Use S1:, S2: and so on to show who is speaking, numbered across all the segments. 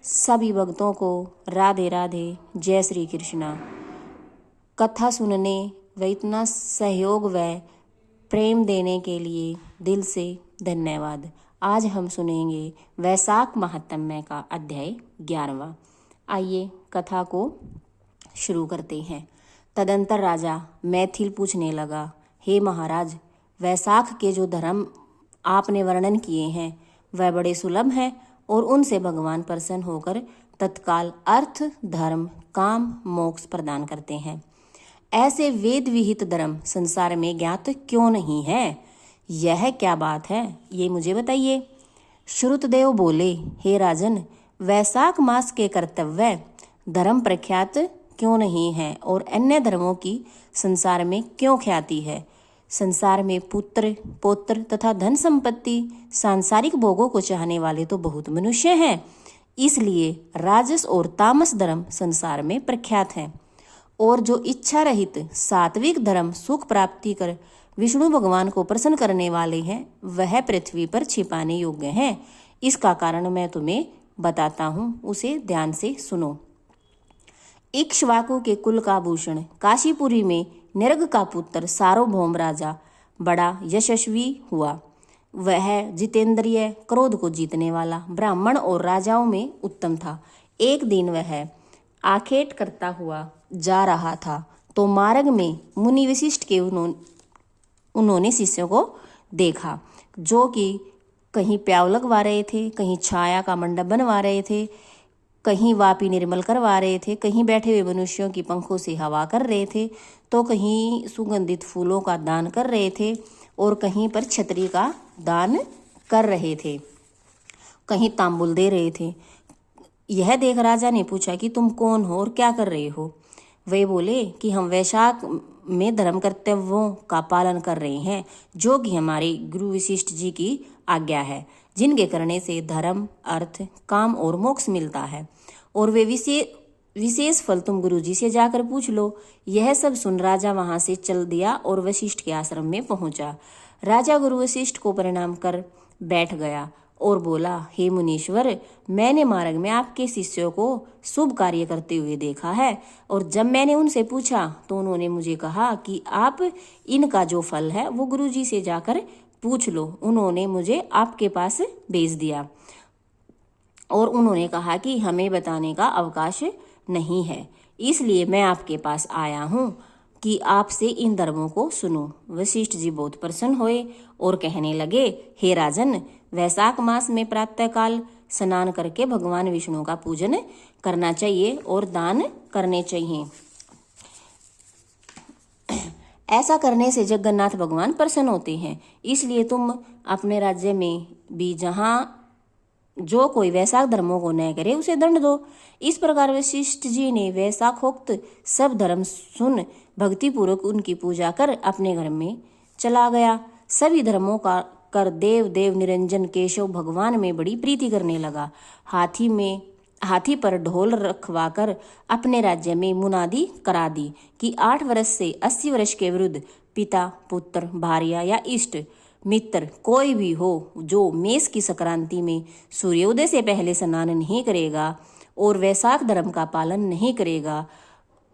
S1: सभी भक्तों को राधे राधे, जय श्री कृष्णा। कथा सुनने व इतना सहयोग व प्रेम देने के लिए दिल से धन्यवाद। आज हम सुनेंगे वैशाख महात्म्य का अध्याय 11वां। आइए कथा को शुरू करते हैं। तदंतर राजा मैथिल पूछने लगा, हे महाराज, वैशाख के जो धर्म आपने वर्णन किए हैं वह बड़े सुलभ हैं और उनसे भगवान प्रसन्न होकर तत्काल अर्थ, धर्म, काम, मोक्ष प्रदान करते हैं। ऐसे वेद विहित धर्म संसार में ज्ञात क्यों नहीं है? यह क्या बात है, ये मुझे बताइए। श्रुतदेव बोले, हे राजन, वैशाख मास के कर्तव्य धर्म प्रख्यात क्यों नहीं है और अन्य धर्मों की संसार में क्यों ख्याति है? संसार में पुत्र, पौत्र तथा धन संपत्ति, सांसारिक भोगों को चाहने वाले तो बहुत मनुष्य हैं। इसलिए राजस और तामस धर्म संसार में प्रख्यात हैं। और जो इच्छा रहित सात्विक धर्म सुख प्राप्ति कर विष्णु भगवान को प्रसन्न करने वाले हैं, वह पृथ्वी पर छिपाने योग्य हैं। इसका कारण मैं तुम्हें बताता हूँ, उसे ध्यान से सुनो। इक्ष्वाकु के कुल का भूषण काशीपुरी में निरग का पुत्र सार्वभौम राजा बड़ा यशस्वी हुआ। वह जितेंद्रिय, क्रोध को जीतने वाला, ब्राह्मण और राजाओं में उत्तम था। एक दिन वह आखेट करता हुआ जा रहा था तो मार्ग में मुनि वशिष्ठ के उन्होंने शिष्यों को देखा, जो कि कहीं प्याव लगवा रहे थे, कहीं छाया का मंडप बनवा रहे थे, कहीं वापी निर्मल करवा रहे थे, कहीं बैठे हुए मनुष्यों की पंखों से हवा कर रहे थे, तो कहीं सुगंधित फूलों का दान कर रहे थे और कहीं पर छतरी का दान कर रहे थे, कहीं तांबुल दे रहे थे। यह देख राजा ने पूछा कि तुम कौन हो और क्या कर रहे हो? वे बोले कि हम वैशाख में धर्म कर्तव्यों का पालन कर रहे हैं, जो कि हमारे गुरु वशिष्ठ जी की आज्ञा है, जिनके करने से धर्म, अर्थ, काम और मोक्ष मिलता है, और वे विशेष फल तुम गुरु जी से जाकर पूछ लो। यह सब सुन राजा वहां से चल दिया और वशिष्ठ के आश्रम में पहुंचा। राजा गुरु वशिष्ठ को प्रणाम कर बैठ गया और बोला, हे मुनीश्वर, मैंने मार्ग में आपके शिष्यों को शुभ कार्य करते हुए देखा है, और जब मैंने उनसे पूछा तो उन्होंने मुझे कहा कि आप इनका जो फल है वो गुरु जी से जाकर पूछ लो। उन्होंने मुझे आपके पास भेज दिया और उन्होंने कहा कि हमें बताने का अवकाश नहीं है, इसलिए मैं आपके पास आया हूँ कि आपसे इन धर्मों को सुनो। वशिष्ठ जी बहुत प्रसन्न हुए और कहने लगे, हे राजन, वैशाख मास में प्रातःकाल स्नान करके भगवान विष्णु का पूजन करना चाहिए और दान करने चाहिए। ऐसा करने से जगन्नाथ भगवान प्रसन्न होते हैं। इसलिए तुम अपने राज्य में भी जहाँ जो कोई वैशाख धर्मों को न करे उसे दंड दो। इस प्रकार वशिष्ठ जी ने वैशाखोक्त सब धर्म सुन भक्तिपूर्वक उनकी पूजा कर अपने घर में चला गया। सभी धर्मों का कर देव निरंजन केशव भगवान में बड़ी प्रीति करने लगा। हाथी पर ढोल रखवाकर अपने राज्य में मुनादी करा दी कि 8 वर्ष से 80 वर्ष के वृद्ध पिता, पुत्र, भार्या या इष्ट मित्र कोई भी हो जो मेष की संक्रांति में सूर्योदय से पहले स्नान नहीं करेगा और वैशाख धर्म का पालन नहीं करेगा,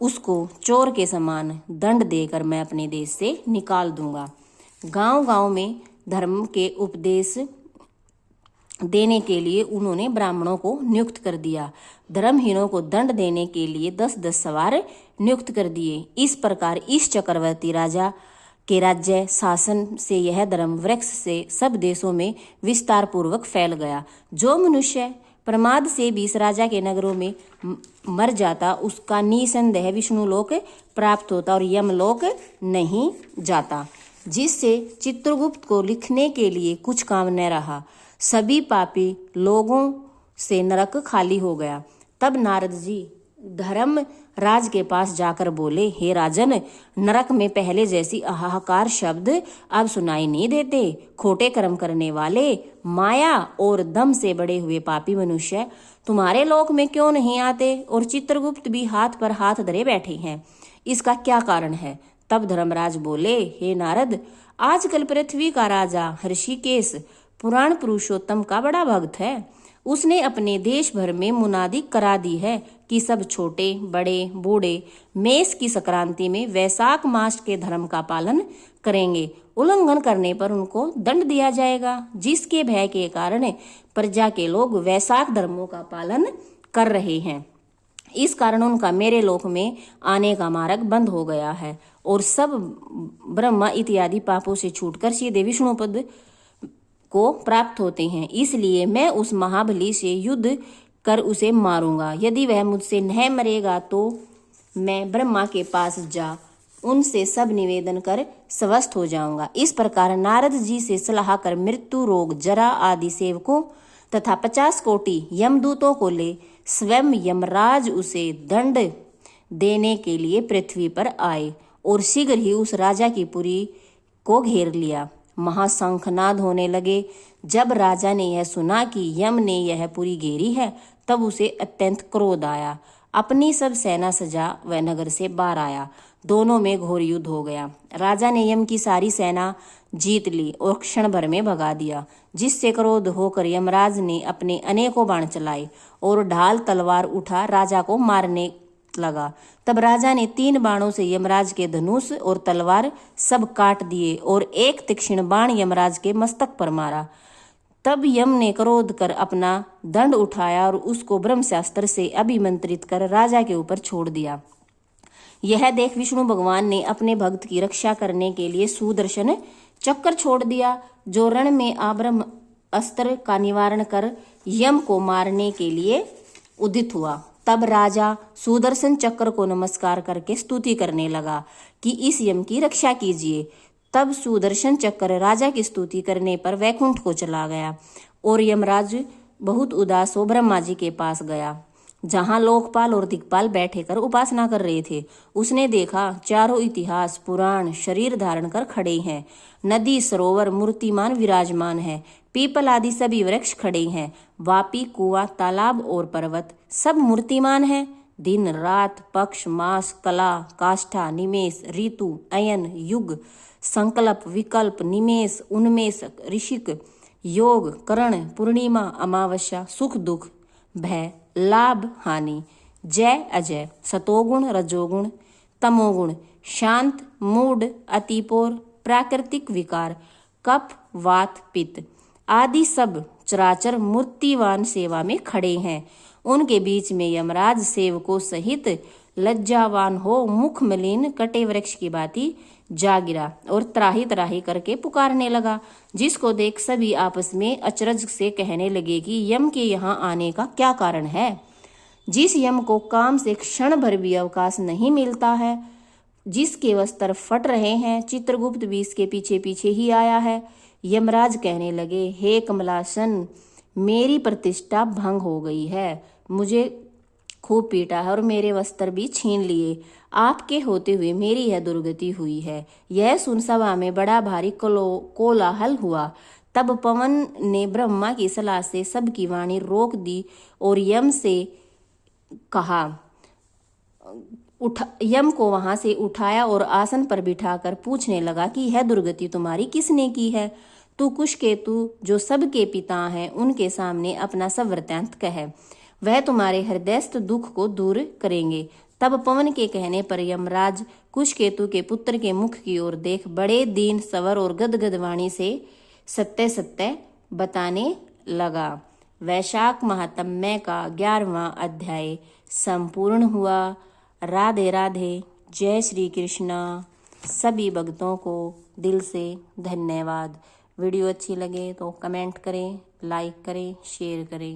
S1: उसको चोर के समान दंड देकर मैं अपने देश से निकाल दूंगा। गांव-गांव में धर्म के उपदेश देने के लिए उन्होंने ब्राह्मणों को नियुक्त कर दिया। धर्महीनों को दंड देने के लिए 10-10 सवार नियुक्त कर दिए। इस प्रकार इस चक्रवर्ती राजा के राज्य शासन से यह धर्म वृक्ष से सब देशों में विस्तार पूर्वक फैल गया। जो मनुष्य प्रमाद से भी इस राजा के नगरों में मर जाता, उसका निसंदेह विष्णु लोक प्राप्त होता और यमलोक नहीं जाता। जिससे चित्रगुप्त को लिखने के लिए कुछ काम न रहा। सभी पापी लोगों से नरक खाली हो गया। तब नारद जी धर्म राज के पास जाकर बोले, हे राजन, नरक में पहले जैसी हाहाकार शब्द अब सुनाई नहीं देते। खोटे कर्म करने वाले, माया और दम से बड़े हुए पापी मनुष्य तुम्हारे लोक में क्यों नहीं आते? और चित्रगुप्त भी हाथ पर हाथ धरे बैठे हैं, इसका क्या कारण है? तब धर्मराज बोले, हे नारद, आजकल पृथ्वी का राजा ऋषिकेश पुराण पुरुषोत्तम का बड़ा भक्त है उसने अपने देश भर में मुनादी करा दी है कि सब छोटे बड़े बूढ़े मेष की संक्रांति में वैशाख मास के धर्म का पालन करेंगे। उल्लंघन करने पर उनको दंड दिया जाएगा, जिसके भय के कारण प्रजा के लोग वैशाख धर्मों का पालन कर रहे हैं। इस कारण उनका मेरे लोक में आने का मार्ग बंद हो गया है और सब ब्रह्मा इत्यादि पापों से छूटकर सीधे विष्णु पद को प्राप्त होते हैं। इसलिए मैं उस महाबली से युद्ध कर उसे मारूंगा। यदि वह मुझसे नहीं मरेगा तो मैं ब्रह्मा के पास जा उनसे सब निवेदन कर स्वस्थ हो जाऊंगा। इस प्रकार नारद जी से सलाह कर मृत्यु, रोग, जरा आदि सेवकों तथा 50 कोटि यमदूतों को ले स्वयं यमराज उसे दंड देने के लिए पृथ्वी पर आए और शीघ्र ही उस राजा की पुरी को घेर लिया। महाशंखनाद होने लगे। जब राजा ने यह सुना कि यम ने यह पुरी घेरी है, तब उसे अत्यंत क्रोध आया। अपनी सब सेना सजा वह नगर से बाहर आया। दोनों में घोर युद्ध हो गया। राजा ने यम की सारी सेना जीत ली और क्षण भर में भगा दिया, जिससे क्रोध होकर यमराज ने अपने अनेकों बाण चलाए और ढाल तलवार उठा राजा को मारने लगा। तब राजा ने 3 बाणों से यमराज के धनुष और तलवार सब काट दिए और एक तीक्ष्ण बाण यमराज के मस्तक पर मारा। तब यम ने क्रोध कर अपना दंड उठाया और उसको ब्रह्मशास्त्र से अभिमंत्रित कर राजा के ऊपर छोड़ दिया। यह देख विष्णु भगवान ने अपने भक्त की रक्षा करने के लिए सुदर्शन चक्कर छोड़ दिया, जो रण में आब्रह्म अस्त्र का निवारण कर यम को मारने के लिए उदित हुआ। तब राजा सुदर्शन चक्र को नमस्कार करके स्तुति करने लगा कि इस यम की रक्षा कीजिए। तब सुदर्शन चक्र राजा की स्तुति करने पर वैकुंठ को चला गया और यमराज बहुत उदास हो ब्रह्मा जी के पास गया, जहां लोकपाल और दिक्पाल बैठे कर उपासना कर रहे थे। उसने देखा चारों इतिहास पुराण शरीर धारण कर खड़े हैं। नदी सरोवर मूर्तिमान विराजमान है। पीपल आदि सभी वृक्ष खड़े हैं। वापी, कुआं, तालाब और पर्वत सब मूर्तिमान हैं। दिन रात, पक्ष, मास, कला, काष्ठा, निमेष, ऋतु, अयन, युग, संकल्प, विकल्प, निमेष, उन्मेष, ऋषिक, योग, करण, पूर्णिमा, अमावस्या, सुख दुख, भय, लाभ हानि, जय अजय, सतोगुण, रजोगुण, तमोगुण, शांत, मूढ़, अतिपोर, प्राकृतिक विकार, कफ, वात, पित्त आदि सब चराचर मूर्तिवान सेवा में खड़े हैं। उनके बीच में यमराज सेवकों सहित लज्जावान हो मुख मलिन कटे वृक्ष की भांति जा गिरा और त्राही त्राही करके पुकारने लगा, जिसको देख सभी आपस में अचरज से कहने लगे कि यम के यहाँ आने का क्या कारण है। जिस यम को काम से क्षण भर भी अवकाश नहीं मिलता है, जिसके वस्त्र फट रहे हैं, चित्रगुप्त भी इसके पीछे पीछे ही आया है। यमराज कहने लगे, हे कमलासन, मेरी प्रतिष्ठा भंग हो गई है। मुझे खूब पीटा है और मेरे वस्त्र भी छीन लिए। आपके होते हुए मेरी यह दुर्गति हुई है। यह सुन सभा में बड़ा भारी कोलाहल हुआ। तब पवन ने ब्रह्मा की सलाह से सबकी वाणी रोक दी और यम से कहा, यम को वहां से उठाया और आसन पर बिठाकर पूछने लगा कि यह दुर्गति तुम्हारी किसने की है। तू कुशकेतु जो सबके पिता हैं उनके सामने अपना सब वृत्तांत कह, वह तुम्हारे हृदयस्थ दुख को दूर करेंगे। तब पवन के कहने पर यमराज कुशकेतु के पुत्र के मुख की ओर देख बड़े दीन सवर और गदगद वाणी से सत्य सत्य बताने लगा। वैशाख महात्म्य का 11वां अध्याय संपूर्ण हुआ। राधे राधे। जय श्री कृष्णा। सभी भक्तों को दिल से धन्यवाद। वीडियो अच्छी लगे तो कमेंट करें, लाइक करें, शेयर करें।